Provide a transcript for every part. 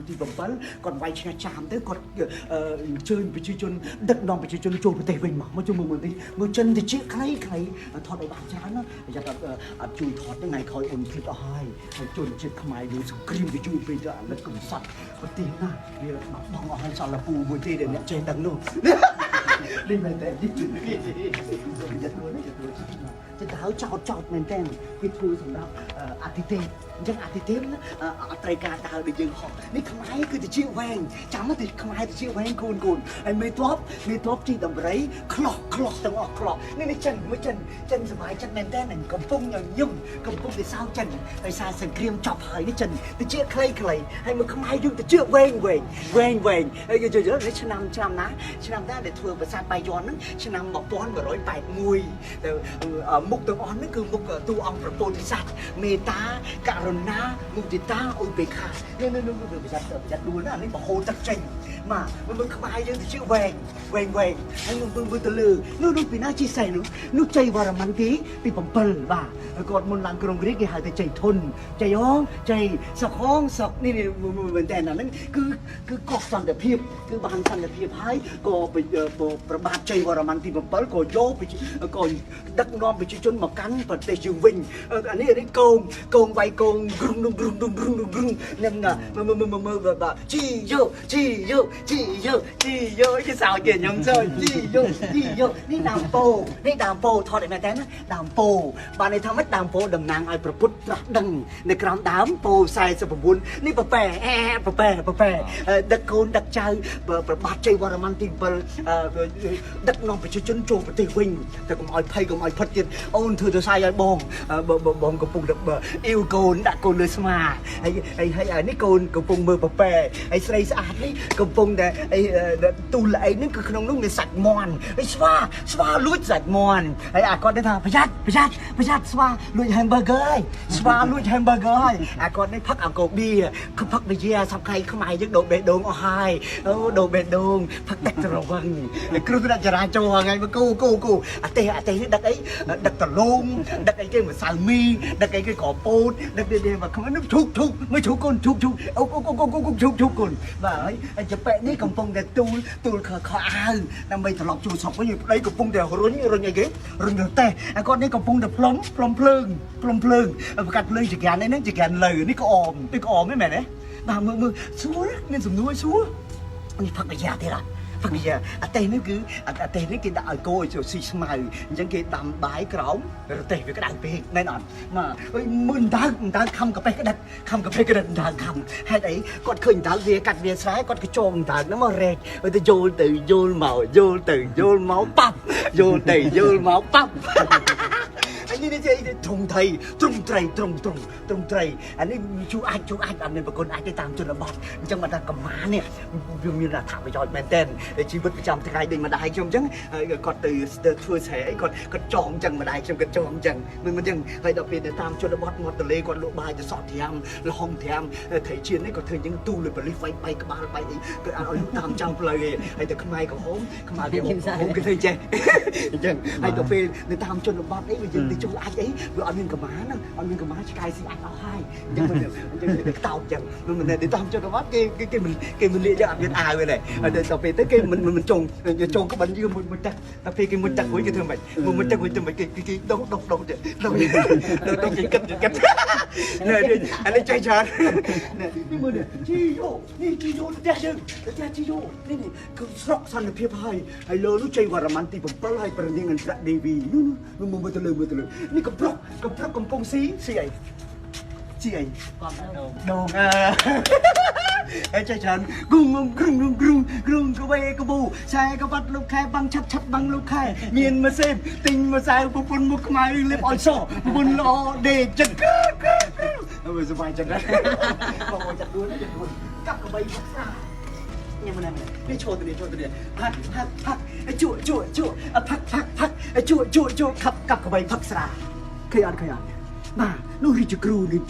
ទី7គាត់វាយឆ្ងាចាមទៅគាត់ជើញប្រជាជនដឹកនាំប្រជាជនចូលប្រទេសវិញមកជុំមើលទីមើលចិនទៅជាខ្លីថតឲ្យបានច្រើនណាយ៉ាត់អត់ជួយថតថ្ងៃក្រោយអូនភ្លេចអស់ហើយជនជាតិខ្មែរយើងសង្គ្រាមទៅជួយពេកទៅអាណិតកំសត់ប្រទេសណាវាបាត់បង់អស់ហើយសល់តែពូមួយទេដែលអ្នកចេះដឹងនោះនេះមែនតែនេះជួយគេចិត្តខ្លួនចិត្តហៅចោតមែនតែគេធ្វើសម្រាប់អតិថិអញ្ចឹងអតិថិអត់ត្រូវការដើរដូចយើងហោះនេះខ្មែរគឺទៅជាវែងចាំទៅខ្មែរទៅជាវែងគូនហើយមេតបជីដំរីខ្លោះទាំងអស់ខ្លោះនេះចិនមួយចិនសុបាយចិត្តមែនតែកំពុងញញឹមកំពុងតែសោកចិនដោយសារសង្គ្រាមចប់ហើយនេះចិនទៅជាខ្លីហើយមកខ្មែរយើងទៅជាវែងហើយយល់ឆ្នាំណាឆ្នាំដែលធ្វើប្រាសាទបាយ័នហ្នឹងឆ្នាំ1181ទៅមុខទាំងអស់ហ្នឹងគឺមុខតួអង្គប្រពោធិសត្វមេត្តាករុណាមុទិតាឧបេក្ខានេះប្រយ័ត្នដួលណានេះបហូរទឹកចេញមកមើលខ្មែរយើងទៅជាវែងហើយមើលទៅលើនោះពីណាជិះសែនោះជ័យវរ្ម័នទី7បាទគាត់មុនឡើងក្រុងរាជគេហៅថាជ័យធុនជ័យសុខសុខនេះមែនតើហ្នឹងគឺកោះសន្តិភាពគឺបានសន្តិភាពហើយក៏ប្របាទជ័យវរ្ម័នទី7ក៏យកក៏ដឹកនាំប្រជាជនមកកាន់ប្រទេសយើងវិញអានេះកងវាយកងក្រុងនឹងមើលបាទជីយោគេសើចគេខ្ញុំសើចជីយោនេះដើមពោថតឲ្យមែនតើណាដើមពោបានន័យថាម៉េចដើមពោតំណាងឲ្យព្រះពុទ្ធត្រាស់ដឹងនៅក្រោមដើមពោ49នេះប្រប៉ែដឹកកូនដឹកចៅប្របាទជ័យវរ្ម័នទី7ដឹកនាំប្រជាជនចូលប្រទេសវិញតែកុំឲ្យភ័យកុំឲ្យផិតទៀតអូនធ្វើទៅសាយឲ្យបងកំពុងអ៊ីវកូនដាក់កូនលើស្មាហើយនេះកូនកំពុងមើលប្រប៉ែហើយស្រីស្អាតនេះកំពុងតែទូលល្អីហ្នឹងគឺក្នុងនោះមានសាច់មាន់ហើយស្វាលួចសាច់មាន់ហើយអាគាត់នេះថាប្រយ័ត្នស្វាលួច hamburger ហើយស្វាលួច hamburger ហើយអាគាត់នេះផឹកអង្គបៀផឹកវិជាសប្តាហ៍ខ្មែរយើងដូរបេះដូងអស់ហើយដូរបេះដូងផឹកទឹកត្រវឹងគ្រោះថ្នាក់ចរាចរណ៍ថ្ងៃមកគូអាទេសនេះដឹកអីដឹកតលងដឹកអីគេម្សៅមីដឹកអីគេក្រពោតដឹកនេះមកខ្មែរនោះឈូកមើលឈូកកូនឈូកអូឈូកកូនបាទហើយចប៉ែនេះកំពុងតែទូលខអាវដើម្បីត្រឡប់ជួស្រុកវិញប្តីកំពុងតែរុញអីគេរុញរទេះអាគាត់នេះកំពុងតែផ្លុំភ្លើងប្រកាសភ្លើងចក្រាននេះចក្រានលើនេះក្អមទេមែនទេបាទមើលសួរមានសំណួរសួរនេះផឹកអាយ៉ាទេឡាផឹកអាយ៉ាអាទេសនេះគឺអាទេសនេះគេដាក់ឲ្យគោឲ្យស៊ីស្មៅអញ្ចឹងគេដាំបាយក្រោមរទេះវាក្តៅពេកមែនអត់បាទអើយមើលដើខំកាប៉េក្តិតដើខំហេតុអីគាត់ឃើញដើវាកាត់វាស្រែគាត់ក៏ចងដើហ្នឹងមករែកទៅយល់ទៅយល់មកប៉ាប់យល់ទៅយល់មកប៉ាប់នេះទ្រង់ត្រីអានេះជួអាចអត់មានប្រគុណអាចទៅតាមជនបទអញ្ចឹងមកថាកម្មានេះវាមានអត្ថប្រយោជន៍មែនទែនជីវិតប្រចាំថ្ងៃដូចម្ដាយខ្ញុំអញ្ចឹងគាត់ទៅធ្វើស្រែអីគាត់ចងអញ្ចឹងម្ដាយខ្ញុំគាត់ចងអញ្ចឹងមិនអញ្ចឹងហើយដល់ពេលទៅតាមជនបទមាត់ទន្លេគាត់លក់បាយទៅសក់ត្រាំលហុងត្រាំត្រីជៀននេះគាត់ធ្វើអញ្ចឹងទូលប៉លីសវាយក្បាលបាយអីគាត់អត់ឲ្យតាមចាំផ្លូវឯងហើយទៅខ្មែរក្រហមខ្មែរវាហូមគេធ្វើចេះអញ្ចឹងហើយដល់ពេលទៅតាមជនបទអីវាយើងទៅជួយអាចអីវាអត់មានកម្មាណាអត់មានកម្មាឆ្កែស៊ីអាចអស់ហើយអញ្ចឹងទៅតោតអញ្ចឹងមិនមែនទៅតាមជនបទគេមិនលាអត់មានអាវទេដល់ពេលទៅគេមិនចងក្បិនយើងមួយទឹកដល់ពេលគេមួយទឹកមួយគេធ្វើម៉េចមួយទឹកមួយទៅម៉េចគេដុសគេគិតអានេះចៃច្រើននេះមើលជីយោផ្ទះយើងជីយោនេះគឺស្រកសន្តិភាពហើយលើនោះជ័យវរ្ម័នទី7ហើយព្រះនាងឥន្ទ្រទេវីនោះមើលទៅលើនេះកំប្រុកកំពុងស៊ីអីគាត់ដងអេចច្រើនគ្រងកវេកប៊ូឆែកបាត់លោកខែបាំងឆាត់បាំងលោកខែមានម៉ាសេទិញម្សៅប្រពន្ធមុខខ្មៅលៀបឲ្យសប្រពន្ធល្អដេកចិត្តហើយសុបាយចិត្តណាស់បងចិត្តដួលកាប់កបីផឹកស្រាញ៉ាំមិននេះឈរទៅនេះផាក់ជក់ផាក់ជក់កាប់កបីផឹកស្រាឃើញអត់បាទនោះរាជគ្រូនេះ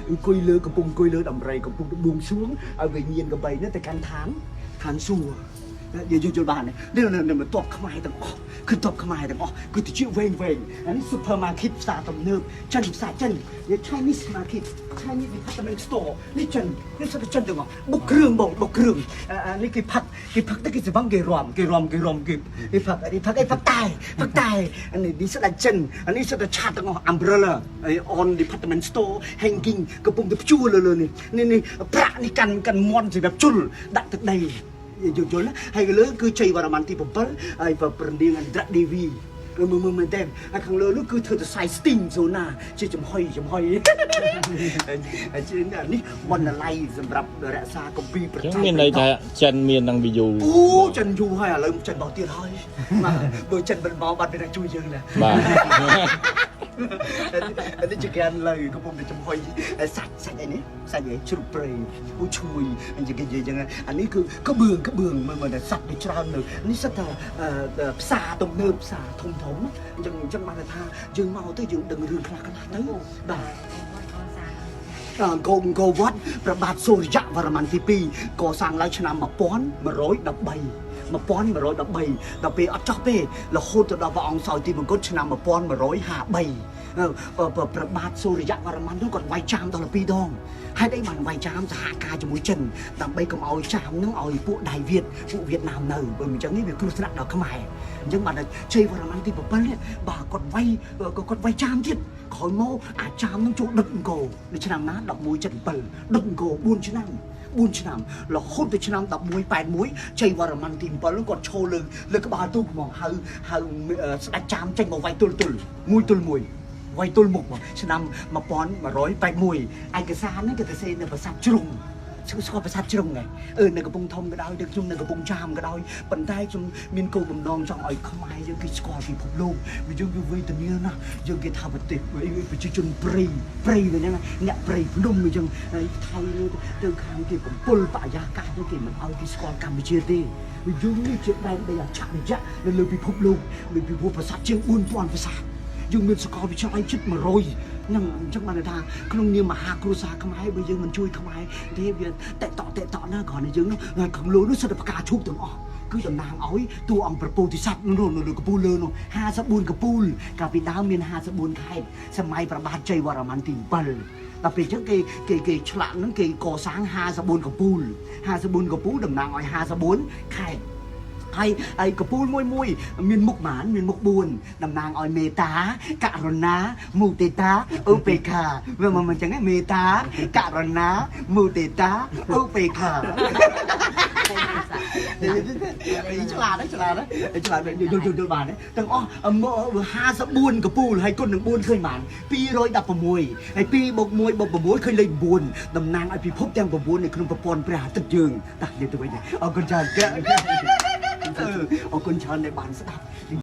អង្គុយលើកំពុងអង្គុយលើដំរីកំពុងបួងសួងឲ្យវិញ្ញាណកបីនេះទៅកាន់ឋានសួគ៌ យល់បាននេះមិនតបខ្មែរទាំងអស់គឺតបខ្មែរទាំងអស់គឺទៅជាវែងអានេះ supermarket ផ្សារទំនើបចិនផ្សារចិន Chinese market Chinese department store នេះចិននេះសិតចិនទាំងអស់បុកគ្រឿងបងបុកគ្រឿងនេះគេផឹកទៅគេស្វឹងគេរំគេផឹកតែអានេះសិតចិនអានេះសិតឆាតទាំងអស់ umbrella on department store hanging កំពុងតែព្យួរលើនេះប្រាក់នេះកាន់មន់សម្រាប់ជុលដាក់ទឹកដីយល់ណាហើយលើគឺជ័យវរ្ម័នទី7ហើយប្រណ្ដៀងអន្តរដេវីមើលមែនទេហើយខាងលើនោះគឺធ្វើទៅសាយស្ទីងសូណាជាចំហុយហើយជានេះបណ្ណាល័យសម្រាប់រក្សាកម្ពីប្រទេសមានន័យថាចិនមាននឹងវីយូអូចិនយូរហើយឥឡូវចិនបោះទៀតហើយបាទបើចិនមិនបោះបាត់វាជួយយើងណាបាទនេះជាការលើកំពុងតែចំហុយសាច់អីនេះសាច់អីជ្រូកព្រៃពូឈួយអញ្ចឹងនិយាយចឹងអានេះគឺក្បឿងមើលតែសាច់វាច្រើននៅនេះសិតថាផ្សារទំនើបផ្សារធំអញ្ចឹងបានថាយើងមកទៅយើងដឹងរឿងខ្លះទៅបាទគោវត្តព្រះបាទសូរ្យវរ្ម័នទី2កសាងឡើងឆ្នាំ1113ដល់ពេលអត់ចោះទេរហូតទៅដល់ព្រះអង្គសោយទីមង្គលឆ្នាំ1153ព្រះបាទសូរ្យវរ្ម័ននោះគាត់វាយចាមដល់2ដងហេតុអីបានវាយចាមសហការជាមួយចិនដើម្បីកុំឲ្យចាមនឹងឲ្យពួកដៃវៀតពួកវៀតណាមនៅបើមិនអញ្ចឹងនេះវាគ្រោះថ្នាក់ដល់ខ្មែរអញ្ចឹងបានជ័យវរ្ម័នទី7នេះបាទគាត់វាយចាមទៀតក្រោយមកអាចាមនឹងចូលដុតអង្គរនៅឆ្នាំណា1177ដុតអង្គរ4ឆ្នាំរហូតទៅឆ្នាំ1181ជ័យវរ្ម័នទី7គាត់ឈរលើក្បាលទូកហ្មងហៅស្ដេចចាមចេញមកវាយទល់មួយទល់មួយវាយទល់មុខមកឆ្នាំ1181ឯកសារហ្នឹងគេទៅសេនៅប្រាសាទជ្រុងស្គាល់ប្រាសាទជ្រុងហ្នឹងនៅកំពង់ធំក៏ដោយទៅខ្ញុំនៅកំពង់ចាមក៏ដោយប៉ុន្តែខ្ញុំមានគោលបំណងចង់ឲ្យខ្មែរយើងគេស្គាល់ពិភពលោកយើងគឺវេទនាណាយើងគេថាប្រទេសប្រជាជនព្រៃទៅហ្នឹងអ្នកព្រៃភ្នំអញ្ចឹងហើយថៃទៅខាងគេកំពុលបរិយាកាសទៅគេមិនឲ្យគេស្គាល់កម្ពុជាទេយើងនេះជាដែនដីអច្ឆរិយៈនៅលើពិភពលោកលើពិភពប្រាសាទជាង 4000 ប្រាសាទយើងមានសកលវិទ្យាល័យជិត100ហ្នឹងអញ្ចឹងបានថាក្នុងនាមមហាគ្រួសារខ្មែរបើយើងមិនជួយខ្មែរទេវាតេតណាគ្រាន់តែយើងនៅខាងលើនោះសិទ្ធិប្រកាឈូកទាំងអស់គឺតំណាងឲ្យតួអង្គប្រពោធិសត្វនោះនៅលើកំពូលលើនោះ54កំពូលកាលពីដើមមាន54ខេត្តសម័យព្រះបាទជ័យវរ្ម័នទី7ដល់ពេលអញ្ចឹងគេឆ្លាក់ហ្នឹងគេកសាង54កំពូលតំណាងឲ្យ54ខេត្តហើយកំពូលមួយមានមុខមានមុខ4តំណាងឲ្យមេត្តាករុណាមុទិតាឧបេក្ខាវាមិនអញ្ចឹងទេមេត្តាករុណាមុទិតាឧបេក្ខាឆ្លាតយល់បានទាំងអស់54កំពូលហើយគុណនឹង4ឃើញបាន216ហើយ2 + 1 + 6ឃើញលេខ9តំណាងឲ្យពិភពទាំង9នៅក្នុងប្រព័ន្ធព្រះអាទិត្យយើងតានិយាយទៅវិញអរគុណច្រើនអរគុណច្រើនដែលបានស្ដាប់